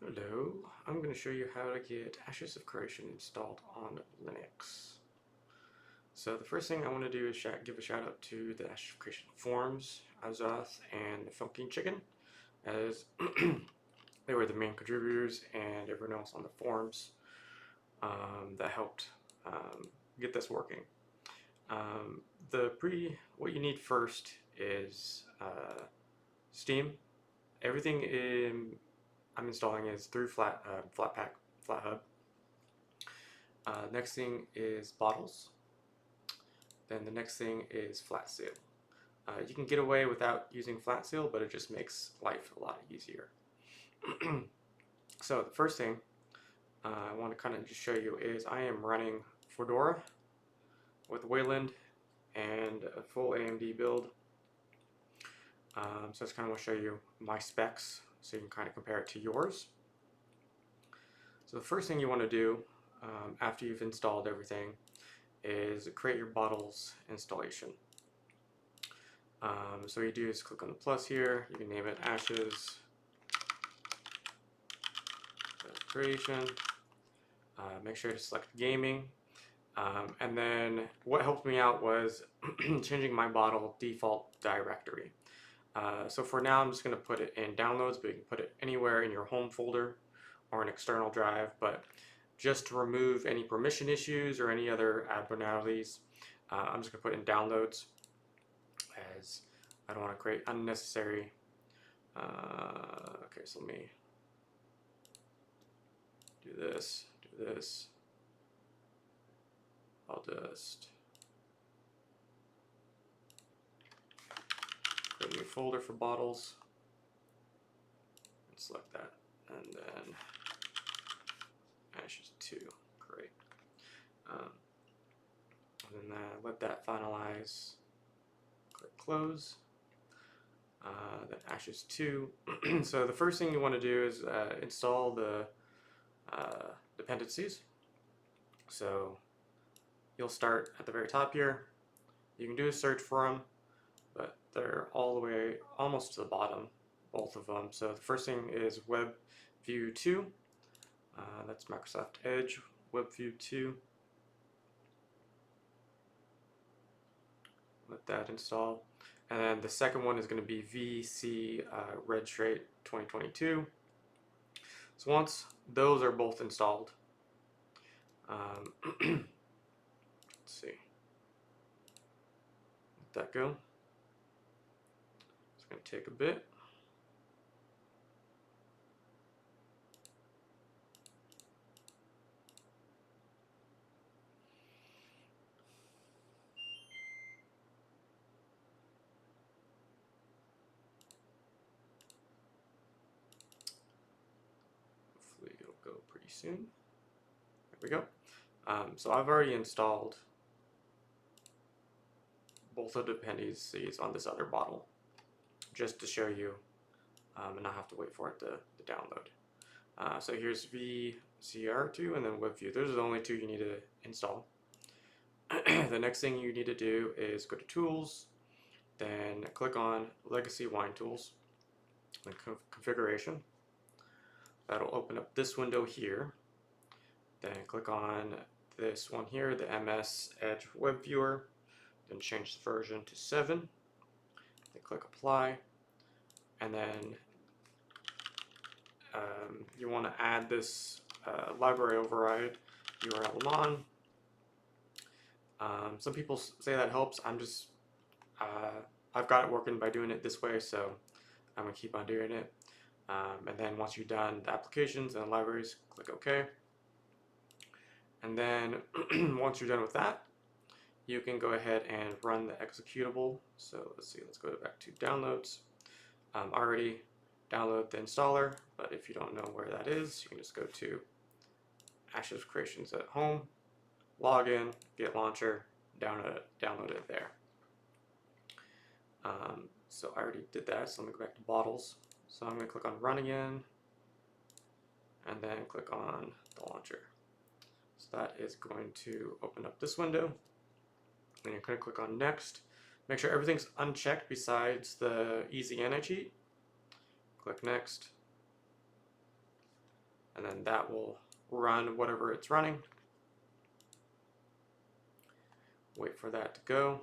Hello, I'm going to show you how to get Ashes of Creation installed on Linux. So the first thing I want to do is give a shout out to the Ashes of Creation forums, Azoth and Funky Chicken, as they were the main contributors and everyone else on the forums that helped get this working. What you need first is Steam. Everything I'm installing is through Flatpak, FlatHub. Next thing is bottles. Then the next thing is Flatseal. You can get away without using Flatseal, but it just makes life a lot easier. So the first thing I want to kind of just show you is I am running Fedora with Wayland and a full AMD build. So I just kind of want to show you my specs so you can kind of compare it to yours. So the first thing you want to do after you've installed everything is create your bottles installation. So what you do is click on the plus here, you can name it Ashes Creation, make sure to select gaming, and then what helped me out was changing my bottle default directory. So for now I'm just going to put it in downloads, but you can put it anywhere in your home folder or an external drive, but just to remove any permission issues or any other abnormalities, I'm just going to put in downloads, as I don't want to create unnecessary. Okay, so let me do this. I'll just create a new folder for bottles and select that, and then Ashes 2, great. And then let that finalize, click close, then Ashes 2. So the first thing you want to do is install the dependencies. So you'll start at the very top here. You can do a search for them, but they're all the way almost to the bottom, both of them. So the first thing is WebView 2. That's Microsoft Edge, WebView 2. Let that install. And then the second one is going to be VC Redrate 2022. So once those are both installed, let's see, let that go. It's going to take a bit. Hopefully it'll go pretty soon. There we go. So I've already installed both of the dependencies on this other bottle, just to show you and not have to wait for it to download. So here's VCR2 and then WebView. Those are the only two you need to install. The next thing you need to do is go to Tools, then click on Legacy Wine Tools and Configuration. That'll open up this window here. Then click on this one here, the MS Edge Web Viewer. Then change the version to 7. Then click Apply. And then you want to add this library override, urlmon. Some people say that helps. I've got it working by doing it this way, so I'm going to keep on doing it. And then once you're done the applications and the libraries, click OK. And then once you're done with that, you can go ahead and run the executable. So let's see, let's go back to downloads. Already download the installer, but if you don't know where that is, you can just go to Ashes Creations at home, log in, get launcher, download it there. So I already did that, so let me go back to bottles. So I'm going to click on Run again, and then click on the launcher. So that is going to open up this window. And you're going to click on Next. Make sure everything's unchecked besides the Easy Anti-Cheat. Click Next. and then that will run whatever it's running. Wait for that to go.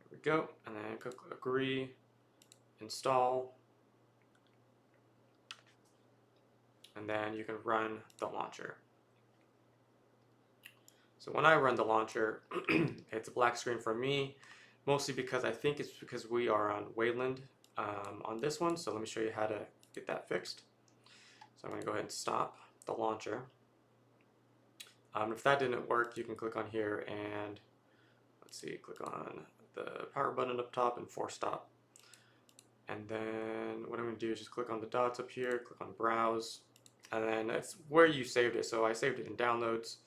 There we go, and then click agree, install, and then you can run the launcher. So when I run the launcher, it's a black screen for me, mostly because I think it's because we are on Wayland on this one. So let me show you how to get that fixed. So I'm going to go ahead and stop the launcher. If that didn't work, you can click on here and let's see, click on the power button up top and force stop. And then what I'm going to do is just click on the dots up here, click on browse, and then that's where you saved it. So I saved it in downloads,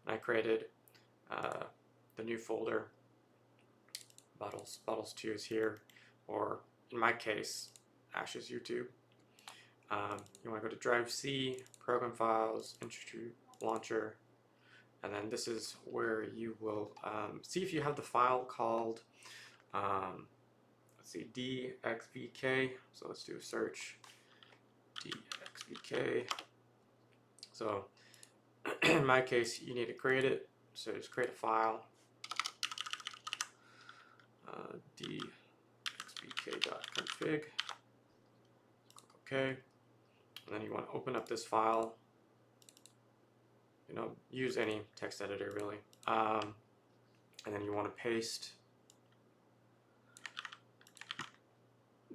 and I created the new folder. Bottles 2 is here, or in my case, Ashes YouTube. You want to go to drive C, program files, institute launcher, and then this is where you will see if you have the file called let's see, DXVK. So let's do a search, DXVK. So in my case, you need to create it. So just create a file, dxvk.config, click OK, and then you want to open up this file. Use any text editor really, and then you want to paste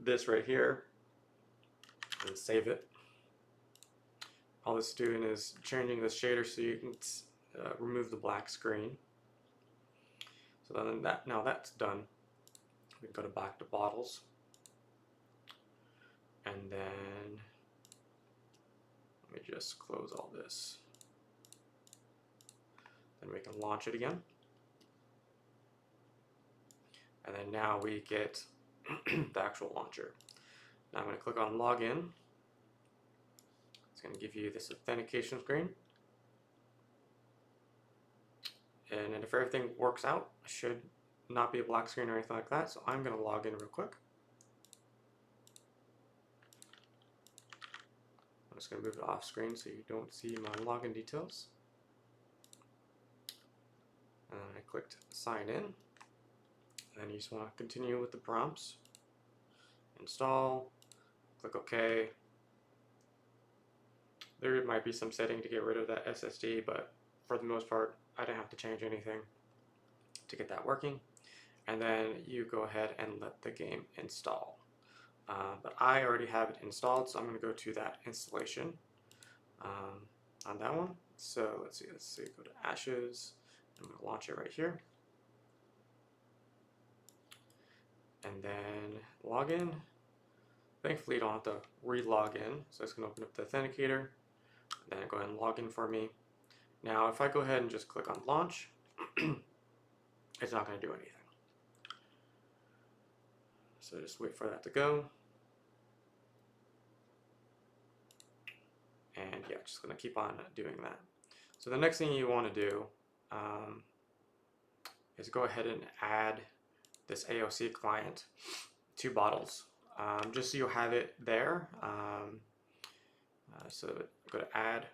this right here and save it. All it's doing is changing the shader so you can remove the black screen. So then now that's done, we can go back to bottles, and then let me just close all this. Then we can launch it again, and then now we get the actual launcher. Now I'm going to click on login. It's going to give you this authentication screen, and if everything works out, it should not be a black screen or anything like that. So I'm going to log in real quick. I'm just going to move it off screen so you don't see my login details. And I clicked sign in, and you just want to continue with the prompts. Install, click OK. There might be some setting to get rid of that SSD, but for the most part, I didn't have to change anything to get that working. And then you go ahead and let the game install. But I already have it installed, so I'm going to go to that installation on that one. So let's see, go to Ashes. I'm going to launch it right here. And then log in. Thankfully, you don't have to re-log in. So it's going to open up the authenticator. And then go ahead and log in for me. Now, if I go ahead and just click on launch, it's not going to do anything. So just wait for that to go. And yeah, just going to keep on doing that. So the next thing you want to do is go ahead and add this AOC client to bottles, just so you have it there. So go to add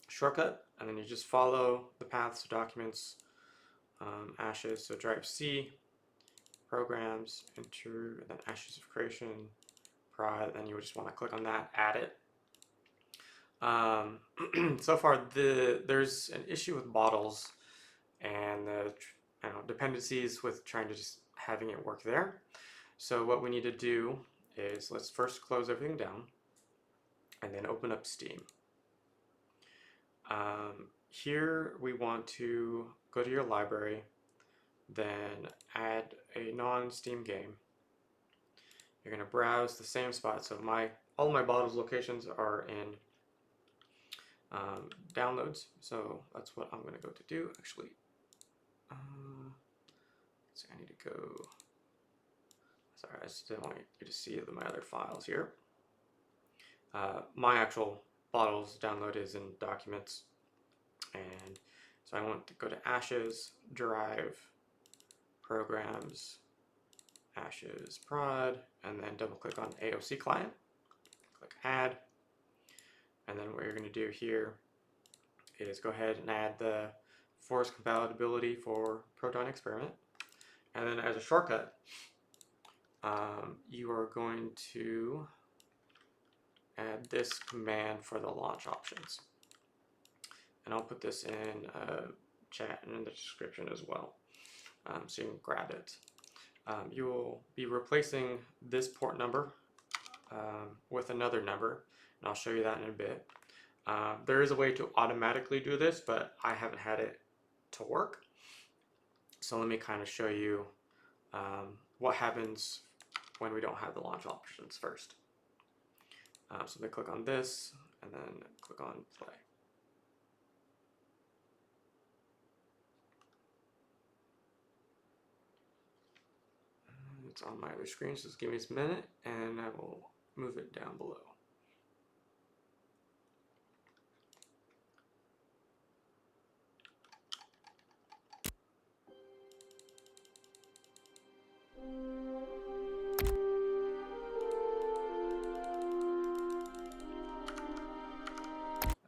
shortcut, and then you just follow the paths to documents, Ashes, so drive C, programs, enter, and then Ashes of creation, prod, then you would just want to click on that, add it. So far there's an issue with bottles and the dependencies with trying to just having it work there. So what we need to do is let's first close everything down and then open up Steam. Here we want to go to your library, then add a non-Steam game. You're going to browse the same spot. So all my bottles locations are in downloads, so that's what I'm going to go to do. Actually, so I need to go. Sorry, I just didn't want you to see my other files here. My actual bottles download is in documents, and so I want to go to Ashes, Drive, Programs, Ashes, Prod, and then double click on AOC client. click add, and then what you're going to do here is go ahead and add the force compatibility for Proton Experiment, and then as a shortcut, you are going to add this command for the launch options, and I'll put this in chat and in the description as well, so you can grab it. You will be replacing this port number with another number, and I'll show you that in a bit. There is a way to automatically do this, but I haven't had it to work. So let me kind of show you what happens when we don't have the launch options first. So they click on this and then click on play. It's on my other screen, so just give me a minute and I will move it down below.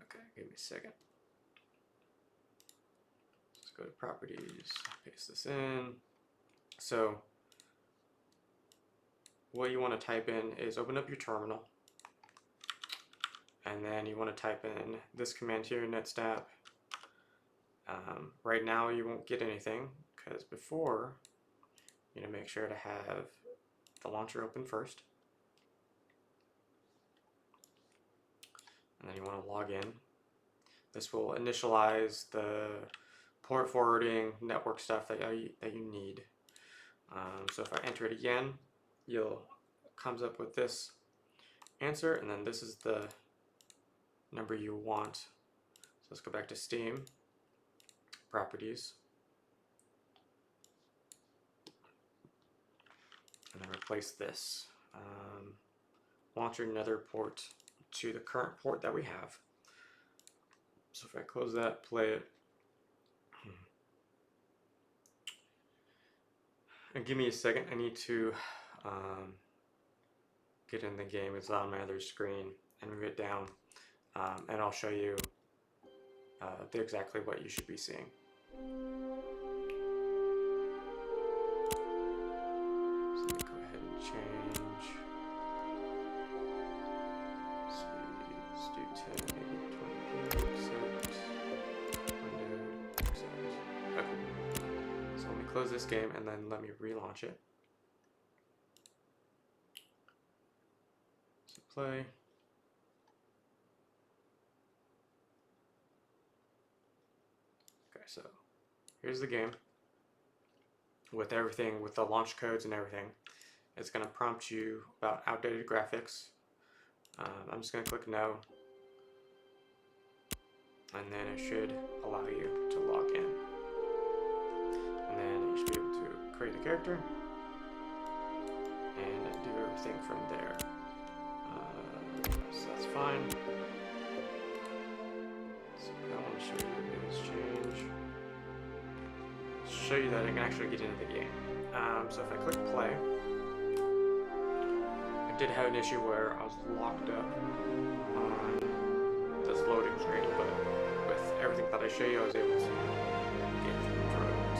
Okay, give me a second. Let's go to properties, paste this in. So what you want to type in is open up your terminal, and then you want to type in this command here, netstab. Right now you won't get anything because before you make sure to have the launcher open first, and then you want to log in. This will initialize the port forwarding network stuff that you need. So if I enter it again, comes up with this answer, and then this is the number you want. So let's go back to Steam, properties, and then replace this. Launcher another port to the current port that we have. So if I close that, play it, and give me a second, I need to get in the game. It's on my other screen, and move it down, and I'll show you exactly what you should be seeing. So let me go ahead and change. Let's do 10, 20, accept, window, accept. Okay. So let me close this game and then let me relaunch it. So play. Okay, so here's the game with everything, with the launch codes and everything. It's going to prompt you about outdated graphics. I'm just going to click no, and then it should allow you to log in, and then you should be able to create the character and do everything from there. So that's fine. So I want to show you is change. Show you that I can actually get into the game. So if I click play, I did have an issue where I was locked up on this loading screen, but with everything that I show you, I was able to get through it.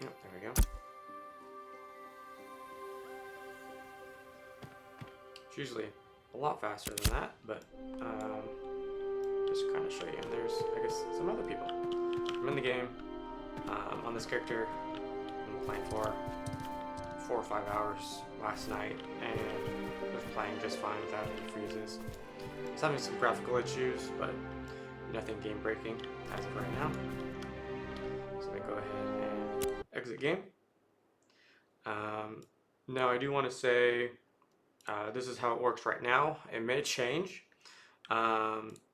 Yep, there we go. It's usually a lot faster than that, but just kind of show you. And there's, I guess, some other people. I'm in the game on this character. I'm playing for 4 or 5 hours last night, and was playing just fine without any freezes. I was having some graphical issues, but nothing game breaking as of right now. So let me go ahead and exit game. Now I do want to say this is how it works right now. It may change.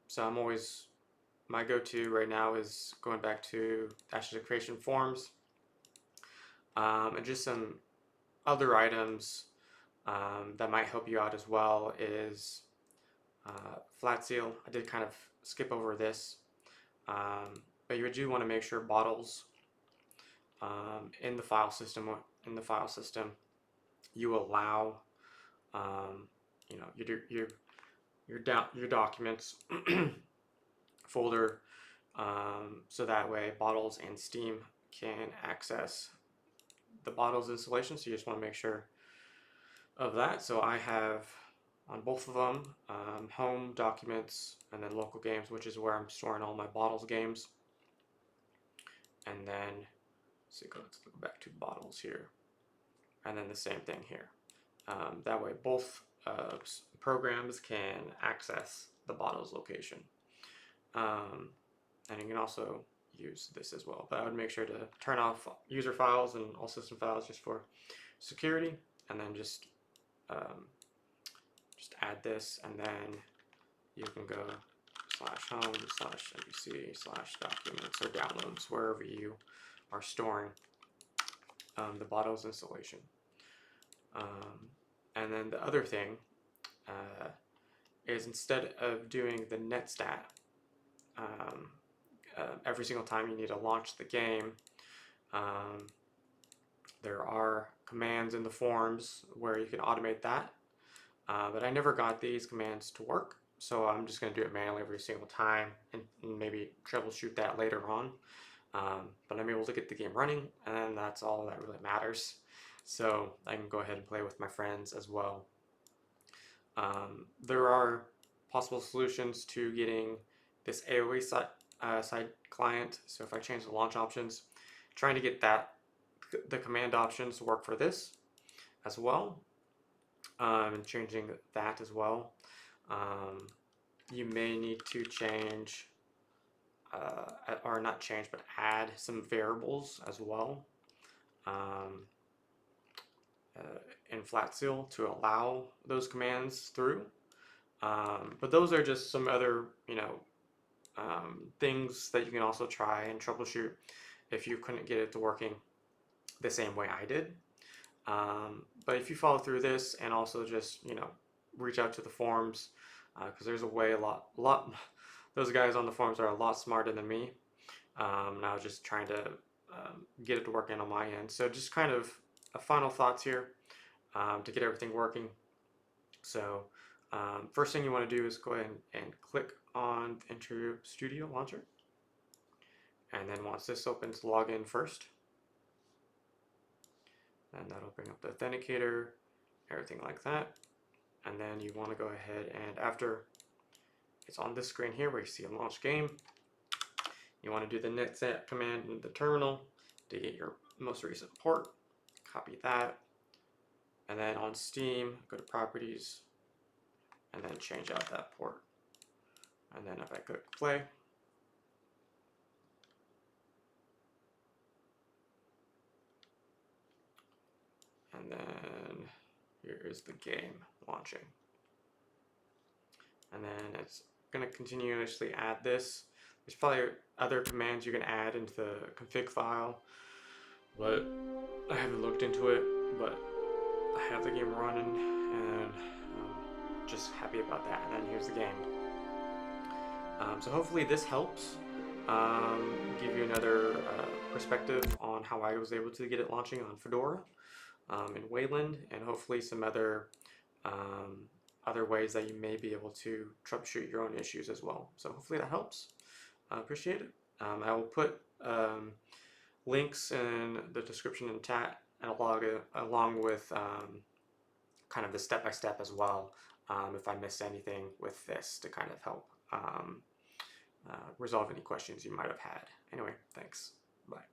So I'm always, my go-to right now is going back to Ashes of Creation forms, and just some other items that might help you out as well is Flatseal. I did kind of skip over this. but you do want to make sure bottles in the file system you allow you know your documents folder, so that way bottles and Steam can access the bottles installation. So you just want to make sure of that. So I have on both of them home, documents, and then local games, which is where I'm storing all my bottles games. And then let's go back to bottles here, and then the same thing here. That way both programs can access the bottles location. And you can also use this as well, but I would make sure to turn off user files and all system files just for security, and then just add this, and then you can go /home/nbc/documents or downloads, wherever you are storing the bottles installation. And then the other thing is, instead of doing the netstat every single time you need to launch the game, there are commands in the forms where you can automate that, but I never got these commands to work, so I'm just going to do it manually every single time and maybe troubleshoot that later on. But I'm able to get the game running, and that's all that really matters. So I can go ahead and play with my friends as well. There are possible solutions to getting this AOA side client. So if I change the launch options, trying to get the command options to work for this as well, and changing that as well. You may need to change, or not change, but add some variables as well in Flatseal to allow those commands through. But those are just some other, things that you can also try and troubleshoot if you couldn't get it to working the same way I did. But if you follow through this, and also just reach out to the forums, because there's a way those guys on the forums are a lot smarter than me, and I was just trying to get it to work on my end. So just kind of final thoughts here to get everything working. So first thing you want to do is go ahead and click on the Interior Studio launcher, and then once this opens, log in first, and that'll bring up the authenticator, everything like that. And then you want to go ahead, and after it's on this screen here where you see a launch game, you want to do the netset command in the terminal to get your most recent port. Copy that, and then on Steam, go to Properties, and then change out that port. And then if I click play, and then here is the game launching. And then it's going to continuously add this. There's probably other commands you can add into the config file, but I haven't looked into it. But I have the game running, and I'm just happy about that. And then here's the game. So hopefully this helps give you another perspective on how I was able to get it launching on Fedora and Wayland, and hopefully some other ways that you may be able to troubleshoot your own issues as well. So hopefully that helps. I appreciate it. I will put links in the description and chat, and along with kind of the step-by-step as well, if I missed anything with this, to kind of help resolve any questions you might have had. Anyway, thanks. Bye.